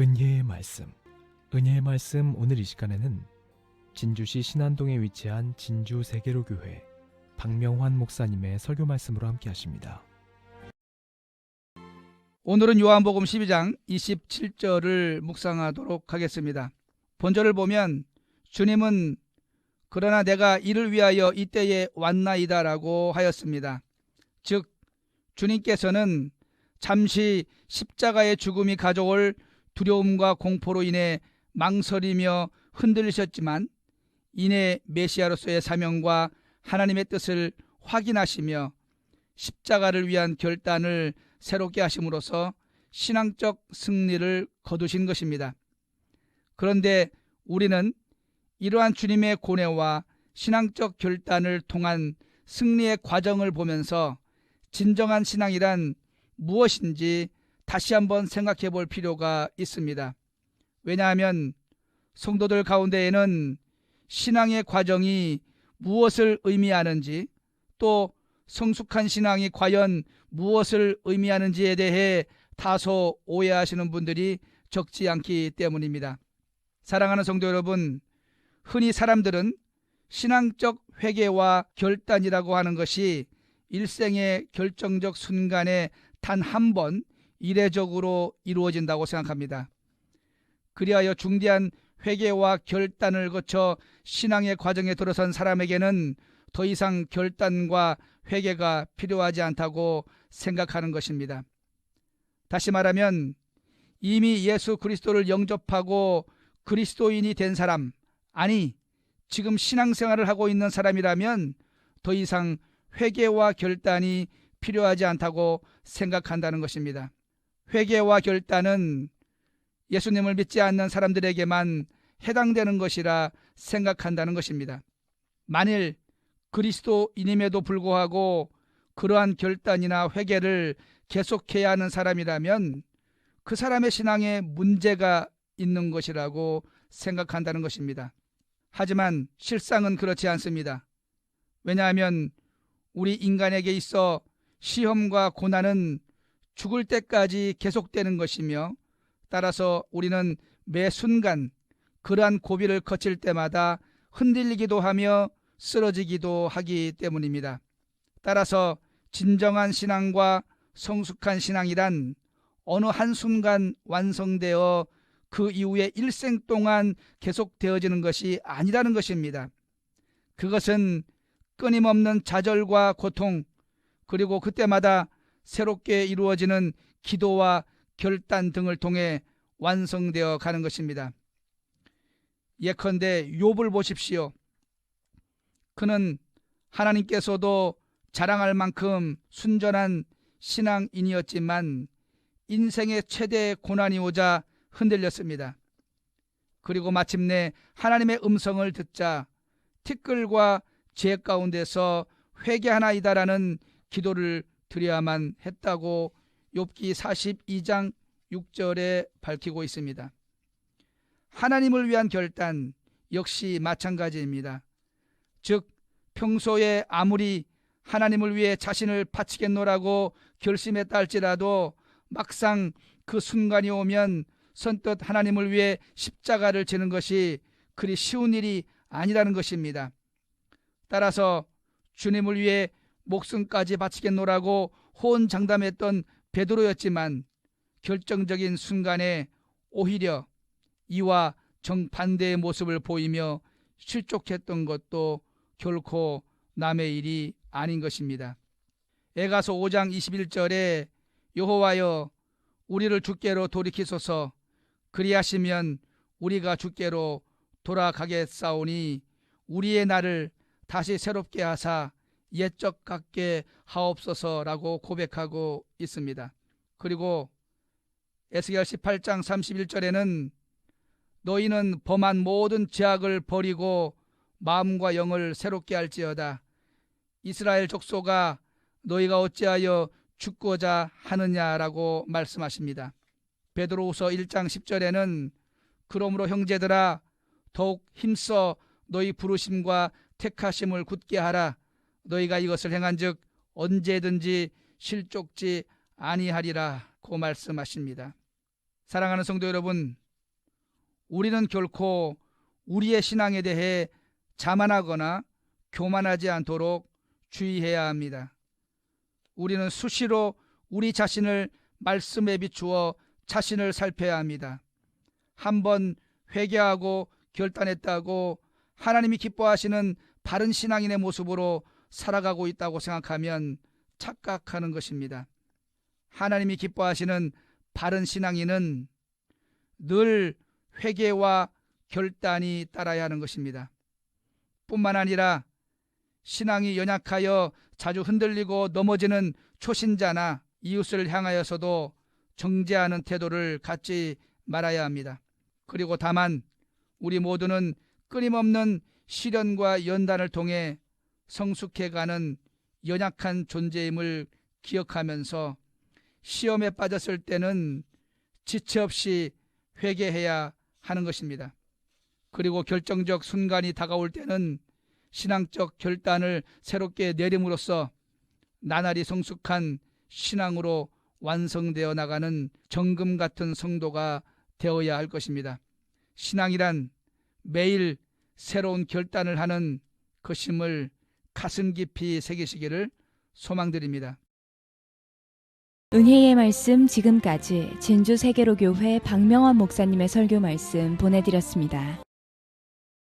은혜의 말씀. 은혜의 말씀 오늘 이 시간에는 진주시 신안동에 위치한 진주 세계로교회 박명환 목사님의 설교 말씀으로 함께 하십니다. 오늘은 요한복음 12장 27절을 묵상하도록 하겠습니다. 본절을 보면 주님은 그러나 내가 이를 위하여 이때에 왔나이다 라고 하였습니다. 즉 주님께서는 잠시 십자가의 죽음이 가져올 두려움과 공포로 인해 망설이며 흔들리셨지만 이내 메시아로서의 사명과 하나님의 뜻을 확인하시며 십자가를 위한 결단을 새롭게 하심으로써 신앙적 승리를 거두신 것입니다. 그런데 우리는 이러한 주님의 고뇌와 신앙적 결단을 통한 승리의 과정을 보면서 진정한 신앙이란 무엇인지 다시 한번 생각해 볼 필요가 있습니다. 왜냐하면 성도들 가운데에는 신앙의 과정이 무엇을 의미하는지, 또 성숙한 신앙이 과연 무엇을 의미하는지에 대해 다소 오해하시는 분들이 적지 않기 때문입니다. 사랑하는 성도 여러분, 흔히 사람들은 신앙적 회개와 결단이라고 하는 것이 일생의 결정적 순간에 단 한 번 이례적으로 이루어진다고 생각합니다. 그리하여 중대한 회개와 결단을 거쳐 신앙의 과정에 들어선 사람에게는 더 이상 결단과 회개가 필요하지 않다고 생각하는 것입니다. 다시 말하면 이미 예수 그리스도를 영접하고 그리스도인이 된 사람, 아니 지금 신앙생활을 하고 있는 사람이라면 더 이상 회개와 결단이 필요하지 않다고 생각한다는 것입니다. 회개와 결단은 예수님을 믿지 않는 사람들에게만 해당되는 것이라 생각한다는 것입니다. 만일 그리스도인임에도 불구하고 그러한 결단이나 회개를 계속해야 하는 사람이라면 그 사람의 신앙에 문제가 있는 것이라고 생각한다는 것입니다. 하지만 실상은 그렇지 않습니다. 왜냐하면 우리 인간에게 있어 시험과 고난은 죽을 때까지 계속되는 것이며, 따라서 우리는 매 순간 그러한 고비를 거칠 때마다 흔들리기도 하며 쓰러지기도 하기 때문입니다. 따라서 진정한 신앙과 성숙한 신앙이란 어느 한순간 완성되어 그 이후에 일생 동안 계속되어지는 것이 아니라는 것입니다. 그것은 끊임없는 좌절과 고통, 그리고 그때마다 새롭게 이루어지는 기도와 결단 등을 통해 완성되어 가는 것입니다. 예컨대 욥을 보십시오. 그는 하나님께서도 자랑할 만큼 순전한 신앙인이었지만 인생의 최대 고난이 오자 흔들렸습니다. 그리고 마침내 하나님의 음성을 듣자 티끌과 죄 가운데서 회개하나이다라는 기도를 드려야만 했다고 욥기 42장 6절에 밝히고 있습니다. 하나님을 위한 결단 역시 마찬가지입니다. 즉 평소에 아무리 하나님을 위해 자신을 바치겠노라고 결심했다 할지라도 막상 그 순간이 오면 선뜻 하나님을 위해 십자가를 지는 것이 그리 쉬운 일이 아니라는 것입니다. 따라서 주님을 위해 목숨까지 바치겠노라고 호언장담했던 베드로였지만 결정적인 순간에 오히려 이와 정반대의 모습을 보이며 실족했던 것도 결코 남의 일이 아닌 것입니다. 에가서 5장 21절에 여호와여 우리를 주께로 돌이키소서, 그리하시면 우리가 주께로 돌아가겠사오니 우리의 날을 다시 새롭게 하사 옛적 같게 하옵소서라고 고백하고 있습니다. 그리고 에스겔 18장 31절에는 너희는 범한 모든 죄악을 버리고 마음과 영을 새롭게 할지어다. 이스라엘 족속아 너희가 어찌하여 죽고자 하느냐라고 말씀하십니다. 베드로후서 1장 10절에는 그러므로 형제들아 더욱 힘써 너희 부르심과 택하심을 굳게 하라. 너희가 이것을 행한즉 언제든지 실족지 아니하리라고 말씀하십니다. 사랑하는 성도 여러분, 우리는 결코 우리의 신앙에 대해 자만하거나 교만하지 않도록 주의해야 합니다. 우리는 수시로 우리 자신을 말씀에 비추어 자신을 살펴야 합니다. 한번 회개하고 결단했다고 하나님이 기뻐하시는 바른 신앙인의 모습으로 살아가고 있다고 생각하면 착각하는 것입니다. 하나님이 기뻐하시는 바른 신앙인은 늘 회개와 결단이 따라야 하는 것입니다. 뿐만 아니라 신앙이 연약하여 자주 흔들리고 넘어지는 초신자나 이웃을 향하여서도 정죄하는 태도를 갖지 말아야 합니다. 그리고 다만 우리 모두는 끊임없는 시련과 연단을 통해 성숙해가는 연약한 존재임을 기억하면서 시험에 빠졌을 때는 지체 없이 회개해야 하는 것입니다. 그리고 결정적 순간이 다가올 때는 신앙적 결단을 새롭게 내림으로써 나날이 성숙한 신앙으로 완성되어 나가는 정금 같은 성도가 되어야 할 것입니다. 신앙이란 매일 새로운 결단을 하는 것임을 가슴 깊이 새기시기를 소망드립니다. 은혜의 말씀 지금까지 진주 세계로교회 박명환 목사님의 설교 말씀 보내드렸습니다.